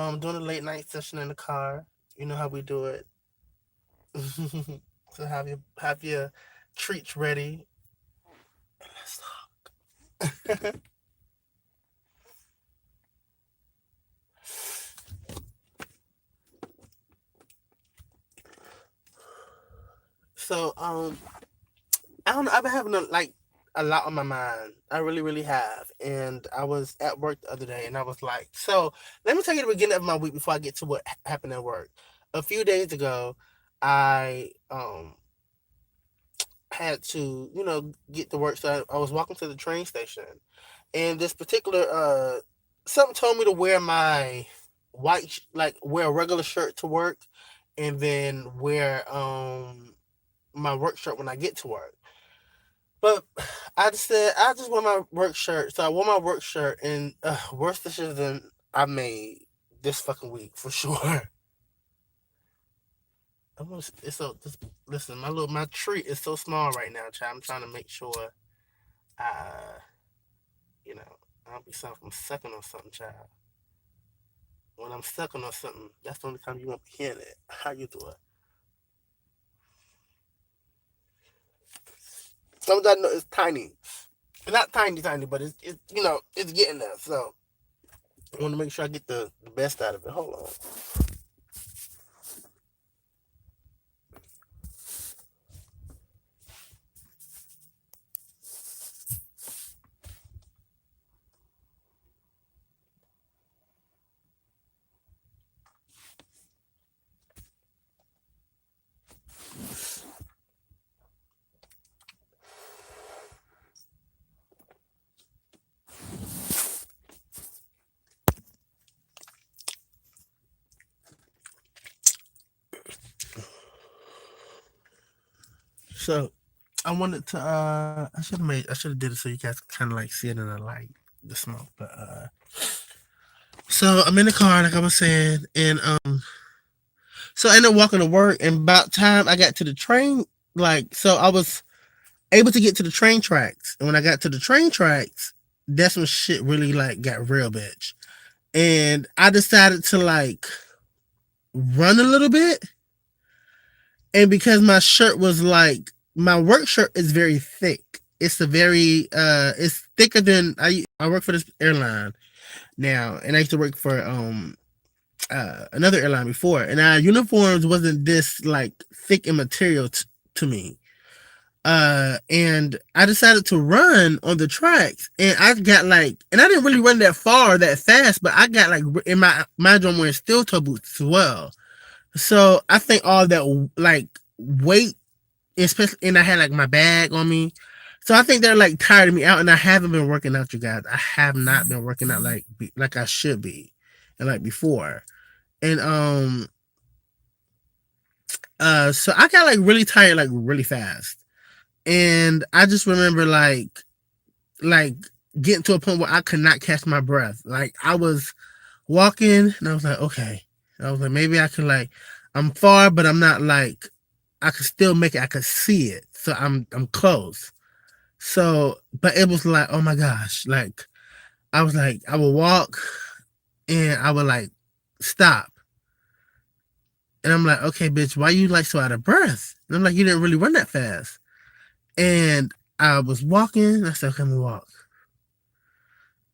Doing a late night session in the car. You know how we do it. So have your treats ready. Let's talk. So I don't know. I've been having a lot on my mind. I really, really have. And I was at work the other day, and I was like, so let me tell you the beginning of my week before I get to what happened at work. A few days ago, I had to, get to work. So I was walking to the train station, and this particular something told me to wear my wear a regular shirt to work, and then wear my work shirt when I get to work. But I just said I just wear my work shirt, so I wore my work shirt, and worst decision I made this fucking week for sure. It's so just listen. My treat is so small right now, child. I'm trying to make sure I you know I don't be something I'm sucking on something, child. When I'm sucking on something, that's the only time you won't be hearing it. How you do it? Sometimes I know it's tiny. It's not tiny, tiny, but it's getting there. So I want to make sure I get the best out of it. Hold on. So I wanted to I should have did it so you guys kind of like see it in the light, the smoke. But so I'm in the car like I was saying, and so I ended up walking to work, and about time I got to the train, so I was able to get to the train tracks, and when I got to the train tracks, that's when shit really like got real, bitch. And I decided to like run a little bit, and because my shirt was like my work shirt is very thick. It's a very it's thicker than I work for this airline now, and I used to work for another airline before, and our uniforms wasn't this like thick in material to me. And I decided to run on the tracks, and I got and I didn't really run that far that fast, but I got like in my drum wearing steel toe boots as well. So I think all that like weight, especially, and I had like my bag on me. So I think they're like tired me out, and I haven't been working out, you guys. I have not been working out like I should be, and like before. And so I got like really tired like really fast, and I just remember like getting to a point where I could not catch my breath. Like I was walking, and I was like, okay. I was like, maybe I can like, I'm far, but I'm not like, I could still make it. I could see it, so I'm close. So, but it was like, oh my gosh, like I was like, I would walk, and I would like stop, and I'm like, okay, bitch, why you like so out of breath? And I'm like, you didn't really run that fast. And I was walking. I said, okay, I'm gonna walk.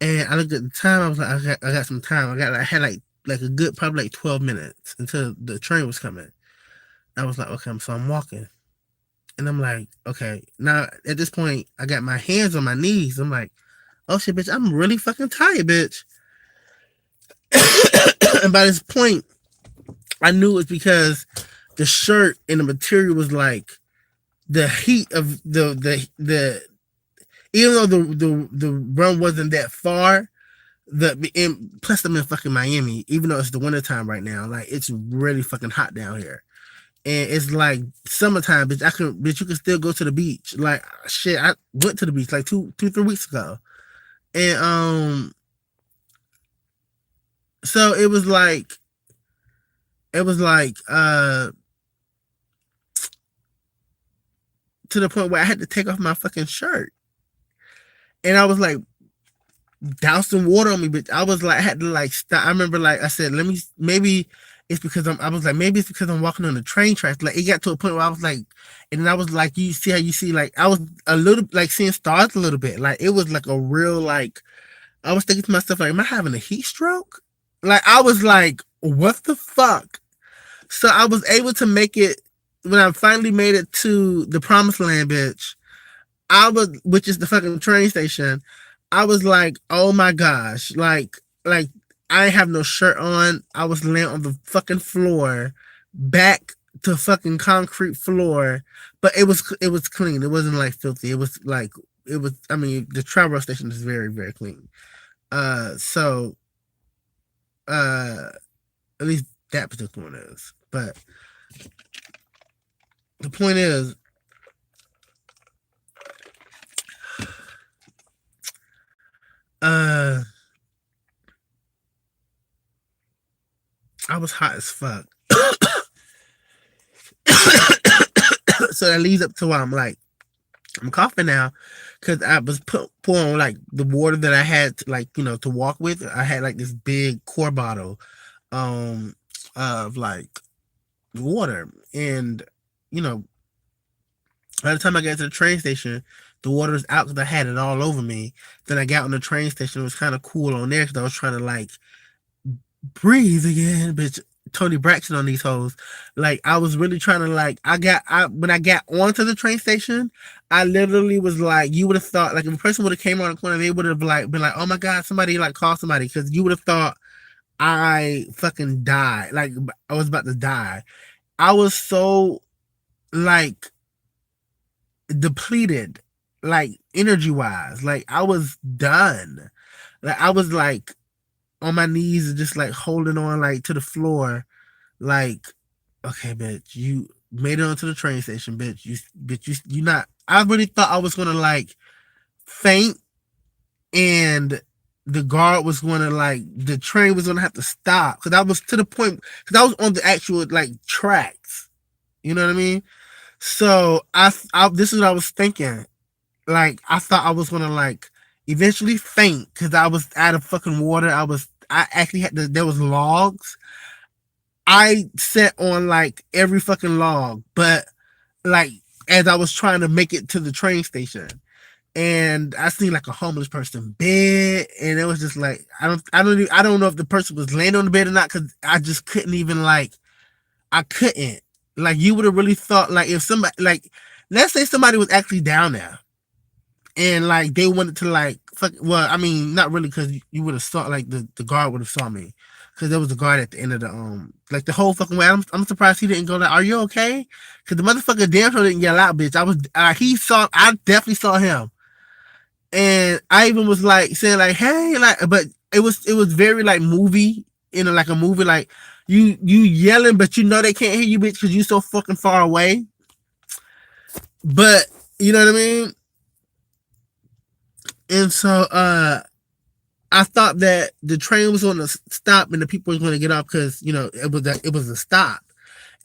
And I looked at the time. I was like, I got some time. I had like a good probably like 12 minutes until the train was coming. I was like, okay, so I'm walking, and I'm like, okay. Now at this point, I got my hands on my knees. I'm like, oh shit, bitch, I'm really fucking tired, bitch. And by this point, I knew it was because the shirt and the material was like the heat of the even though the run wasn't that far, plus I'm in fucking Miami, even though it's the wintertime right now, like it's really fucking hot down here. And it's like summertime, bitch, you can still go to the beach. Like shit, I went to the beach like 3 weeks ago. And so it was like to the point where I had to take off my fucking shirt. And I was like doused some water on me, but I was like, I had to like stop. I remember like I said, let me maybe it's because I was like, maybe it's because I'm walking on the train tracks. Like it got to a point where I was like, and then I was like, you see how you see like I was a little like seeing stars a little bit. Like it was like a real like I was thinking to myself like, am I having a heat stroke? Like I was like, what the fuck? So I was able to make it when I finally made it to the promised land, bitch. I was, which is the fucking train station. I was like, oh my gosh, like I have no shirt on. I was laying on the fucking floor, back to fucking concrete floor, but it was clean. It wasn't like filthy. It was like it was. I mean, the travel station is very very clean. So uh, at least that particular one is. But the point is, uh, I was hot as fuck. So that leads up to why I'm coughing now because I was pouring like the water that I had to, like to walk with. I had like this big core bottle um of like water, and you know by the time I got to the train station, the water was out because I had it all over me. Then I got on the train station. It was kind of cool on there because I was trying to like breathe again, bitch. Tony Braxton on these hoes. Like I was really trying to like I when I got onto the train station, I literally was like, you would have thought like if a person would have came on the corner, they would have like been like, oh my god, somebody like call somebody because you would have thought I fucking died. Like I was about to die. I was so like depleted, like energy wise. Like I was done. Like I was like on my knees and just like holding on like to the floor, like, okay, bitch, you made it onto the train station, bitch. You not. I really thought I was gonna like faint, and the guard was gonna like the train was gonna have to stop because I was to the point because I was on the actual like tracks. You know what I mean? So I this is what I was thinking. Like I thought I was gonna like eventually faint because I was out of fucking water. I actually had to, there was logs. I sat on like every fucking log, but like as I was trying to make it to the train station, and I seen like a homeless person bed, and it was just like I don't know if the person was laying on the bed or not because I just couldn't even like I couldn't like you would have really thought like if somebody like let's say somebody was actually down there and like they wanted to like fuck. Well, I mean, not really because you would have saw like the guard would have saw me because there was a guard at the end of the like the whole fucking way. I'm surprised he didn't go like, "Are you okay?" Because the motherfucker damn sure didn't yell out, bitch. I was he saw I definitely saw him, and I even was like saying like, "Hey," like, but it was very like movie like a movie like you yelling, but you know they can't hear you, bitch, because you so fucking far away. But you know what I mean. And so I thought that the train was going to stop and the people was going to get off because it was a stop,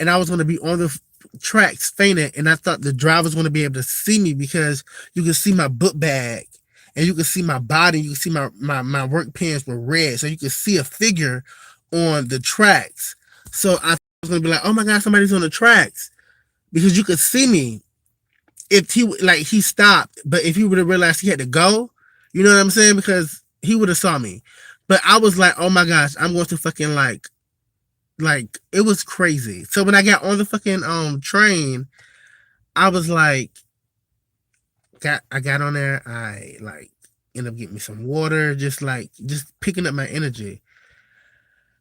and I was going to be on the tracks fainting, and I thought the driver was going to be able to see me because you could see my book bag and you could see my body, you could see my work pants were red, so you could see a figure on the tracks. So I was going to be like, oh my god, somebody's on the tracks because you could see me if he stopped, but if he would have realized he had to go, you know what I'm saying? Because he would have saw me. But I was like, oh my gosh, I'm going to fucking like it was crazy. So when I got on the fucking train, I was like, I got on there, I like ended up getting me some water, just picking up my energy.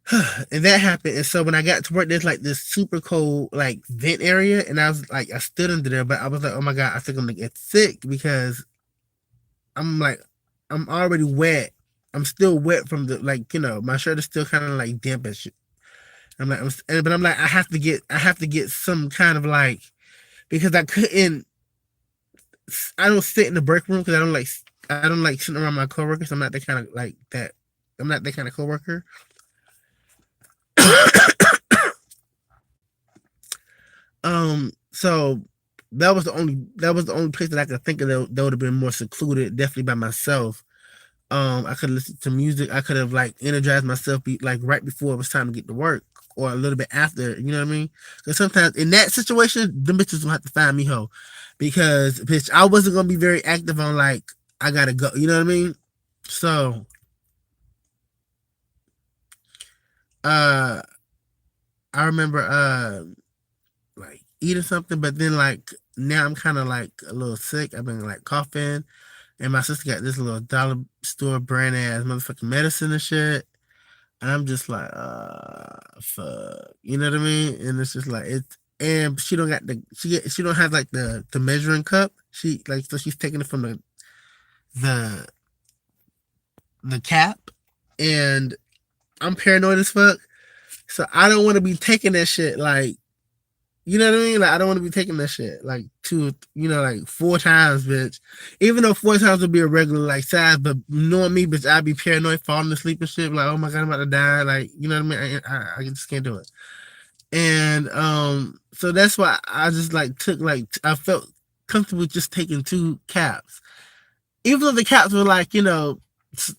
And that happened. And so when I got to work, there's like this super cold like vent area, and I was like, I stood under there, but I was like, oh my god, I think I'm gonna get sick because I'm like, I'm already wet. I'm still wet from the like, my shirt is still kind of like damp and shit. But I'm like, I have to get some kind of like because I don't sit in the break room because I don't like sitting around my coworkers. I'm not the kind of like that. I'm not that kind of coworker. So that was the only place that I could think of that would have been more secluded, definitely by myself. I could listen to music. I could have like energized myself like right before it was time to get to work, or a little bit after. You know what I mean? Because sometimes in that situation, the bitches will have to find me hoe, because bitch, I wasn't gonna be very active on like I gotta go. You know what I mean? So, uh, I remember like eating something, but then like now I'm kind of like a little sick. I've been like coughing, and my sister got this little dollar store brand ass motherfucking medicine and shit. And I'm just like, fuck, you know what I mean? And it's just like and she don't got she don't have like the measuring cup. She like so she's taking it from the the cap, and I'm paranoid as fuck. So I don't want to be taking that shit like, you know what I mean? Like I don't want to be taking that shit like like 4 times, bitch. Even though 4 times would be a regular like size, but knowing me, bitch, I'd be paranoid, falling asleep and shit. Like, oh my god, I'm about to die. Like, you know what I mean? I just can't do it. And so that's why I just like took like I felt comfortable just taking 2 caps, even though the caps were like it's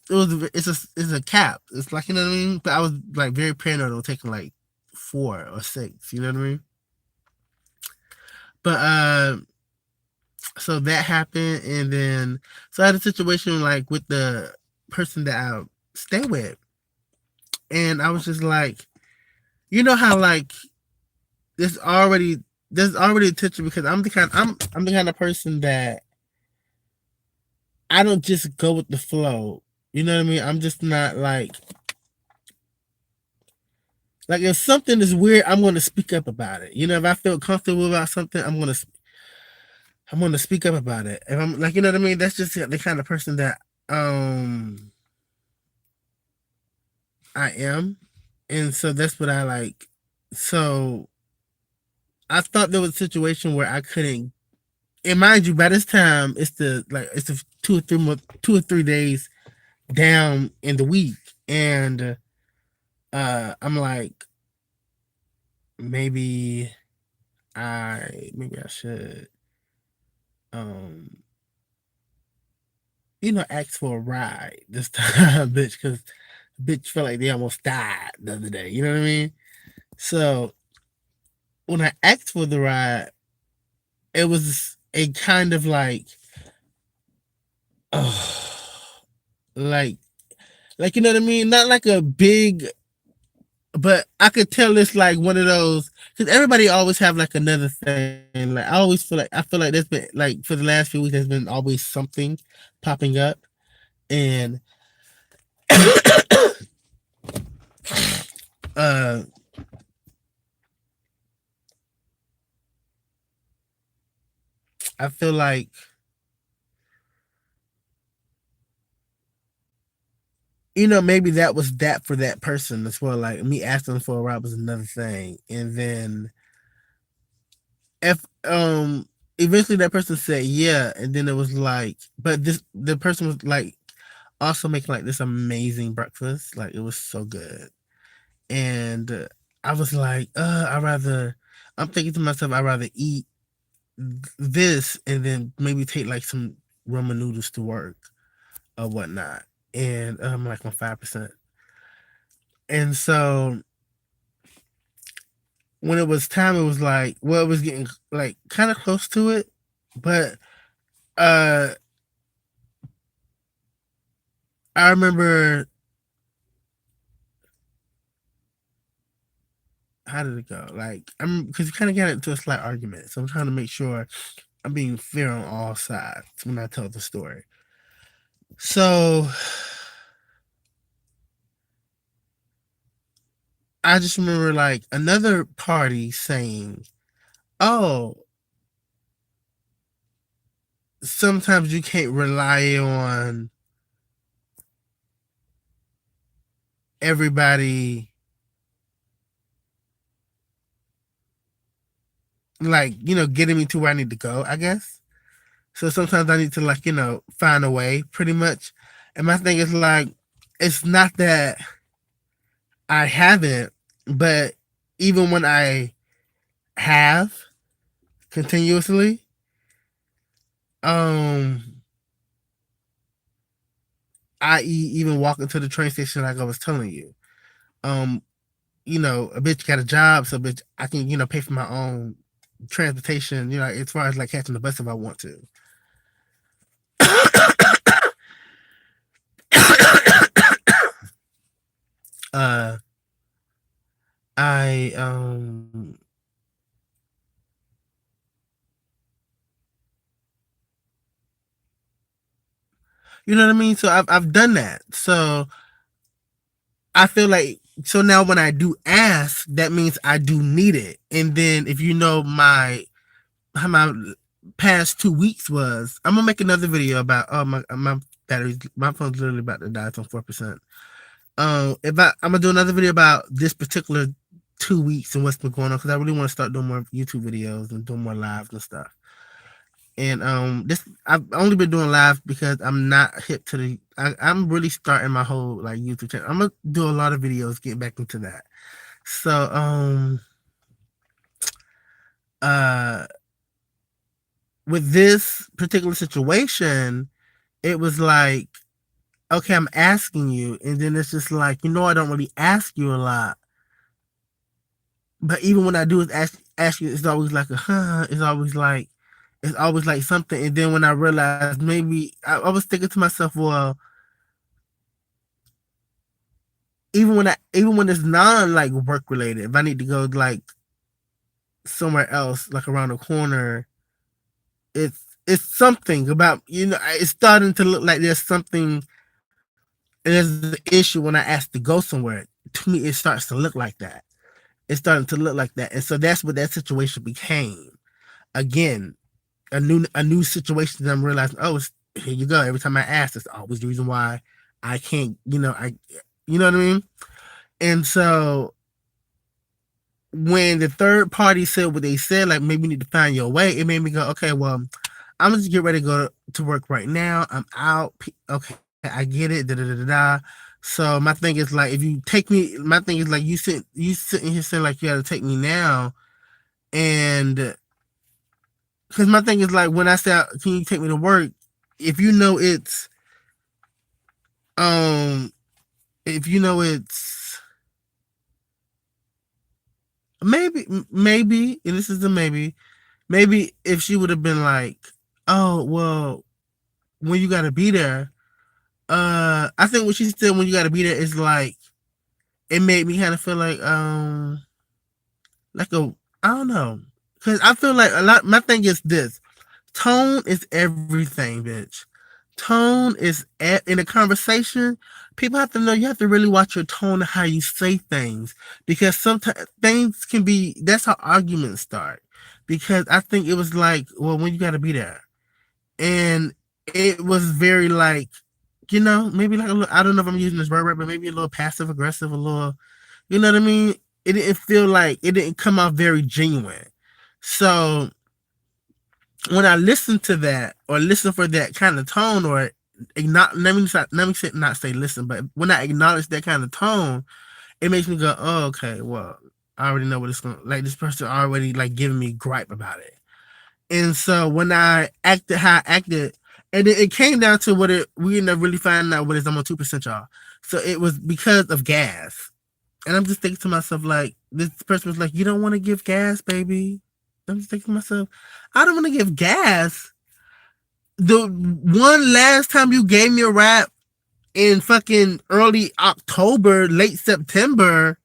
a cap. It's like, you know what I mean. But I was like very paranoid on taking like 4 or 6. You know what I mean. But so that happened, and then so I had a situation like with the person that I stay with, and I was just like, you know how like there's already there's already attention, because I'm the kind of person that I don't just go with the flow. You know what I mean? I'm just not like if something is weird, I'm going to speak up about it. You know, if I feel comfortable about something, I'm going to speak up about it. If I'm like, you know what I mean? That's just the kind of person that um I am, and so that's what I like. So I thought there was a situation where I couldn't. And mind you, by this time it's the 2 or 3 days down in the week, and I'm like, maybe maybe I should um ask for a ride this time, bitch, because bitch felt like they almost died the other day. You know what I mean? So when I asked for the ride, it was a kind of like, oh, like you know what I mean? Not like a big, but I could tell it's like one of those, because everybody always have like another thing. Like I feel like there's been like for the last few weeks there's been always something popping up, and uh I feel like maybe that was that for that person as well. Like me asking for a ride was another thing, and then if eventually that person said yeah, and then it was like, but the person was like also making like this amazing breakfast, like it was so good, and I was like, I'm thinking to myself, I'd rather eat this and then maybe take like some ramen noodles to work or whatnot, and I'm like on 5%, and so when it was time, it was like, well, it was getting like kind of close to it, but uh I remember, how did it go? Like I'm because we kind of got into a slight argument, so I'm trying to make sure I'm being fair on all sides when I tell the story. So I just remember like another party saying, "Oh, sometimes you can't rely on everybody, like getting me to where I need to go, I guess. So sometimes I need to like find a way, pretty much." And my thing is like, it's not that I haven't, but even when I have continuously, um, i.e., even walking to the train station, like I was telling you. Um, a bitch got a job, so bitch, I can, pay for my own transportation, as far as like catching the bus if I want to. uh, I you know what I mean? So I've done that. So I feel like, so now when I do ask, that means I do need it. And then if you know how my past 2 weeks was, I'm gonna make another video about, oh, my batteries, my phone's literally about to die. It's on 4%. If I'm gonna do another video about this particular 2 weeks and what's been going on, because I really want to start doing more YouTube videos and doing more lives and stuff. And this, I've only been doing live because I'm not hip to I'm really starting my whole like YouTube channel. I'm gonna do a lot of videos, get back into that. So uh with this particular situation, it was like, okay, I'm asking you, and then it's just like, I don't really ask you a lot. But even when I do is ask you, it's always like a it's always like something. And then when I realized, maybe I was thinking to myself, well, even when it's non like work related, if I need to go like somewhere else, like around the corner, it's something about, it's starting to look like there's something, and there's an issue when I ask to go somewhere. To me, it starts to look like that. It's starting to look like that, and so that's what that situation became. Again, a new situation that I'm realizing. Oh, here you go. Every time I ask, it's always the reason why I can't. You know what I mean. And so when the third party said what they said, like, maybe you need to find your way, it made me go, okay, well, I'm just get ready to go to work right now. I'm out. Okay, I get it. Da da da da da. So my thing is like, if you take me, my thing is like, you sitting here saying like you got to take me now, and because my thing is like, when I say, can you take me to work? If you know it's um, if you know it's maybe, and this is the maybe if she would have been like, oh well, when you got to be there. I think what she said, when you got to be there, is like, it made me kind of feel like I don't know, because I feel like a lot. My thing is this: tone is everything, bitch. Tone is in a conversation. People have to know, you have to really watch your tone and how you say things, because sometimes things can be. That's how arguments start. Because I think it was like, well, when you got to be there, and it was very like, maybe like a little, I don't know if I'm using this word right, but maybe a little passive aggressive, a little, you know what I mean? It didn't feel like, it didn't come out very genuine. So when I listen to that, or listen for that kind of tone, or let me not say listen, but when I acknowledge that kind of tone, it makes me go, oh, okay, well, I already know what it's going to, like, this person already like giving me gripe about it. And so when I acted how I acted, and it came down to we ended up really finding out what it is. I'm on 2%, y'all. So it was because of gas. And I'm just thinking to myself, like, this person was like, you don't want to give gas, baby. I'm just thinking to myself, I don't want to give gas. The one last time you gave me a ride in fucking early October, late September,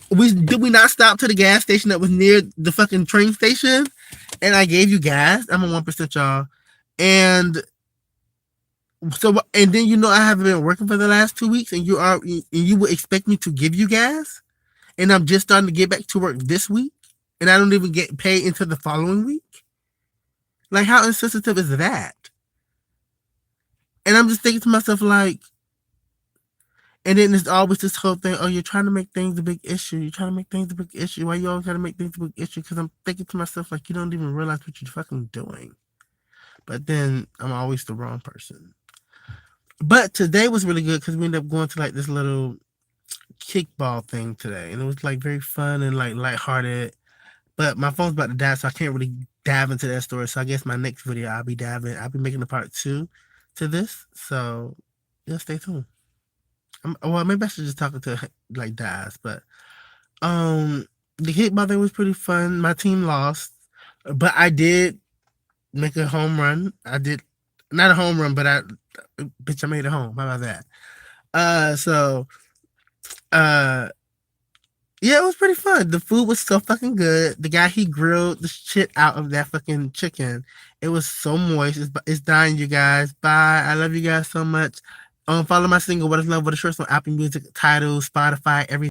did we not stop to the gas station that was near the fucking train station? And I gave you gas. I'm a 1%, y'all. And so, and then I haven't been working for the last 2 weeks, and you would expect me to give you gas, and I'm just starting to get back to work this week, and I don't even get paid until the following week. Like, how insensitive is that? And I'm just thinking to myself, like, and then there's always this whole thing. Oh, you're trying to make things a big issue. You're trying to make things a big issue. Why you always trying to make things a big issue? Because I'm thinking to myself, like, you don't even realize what you're fucking doing. But then I'm always the wrong person. But today was really good because we ended up going to like this little kickball thing today, and it was like very fun and like lighthearted. But my phone's about to die, so I can't really dive into that story. So I guess my next video, I'll be making a part 2 to this. So yeah, stay tuned. Well, maybe I should just talk to like Daz, but um, the kickball thing was pretty fun. My team lost, but I did make a home run. I did not a home run, but I made it home. How about that? So uh, yeah, it was pretty fun. The food was so fucking good. The guy he grilled the shit out of that fucking chicken. It was so moist. It's dying, you guys. Bye. I love you guys so much. Follow my single "What Is Love with a Short" on Apple Music, Tidal, Spotify, everything.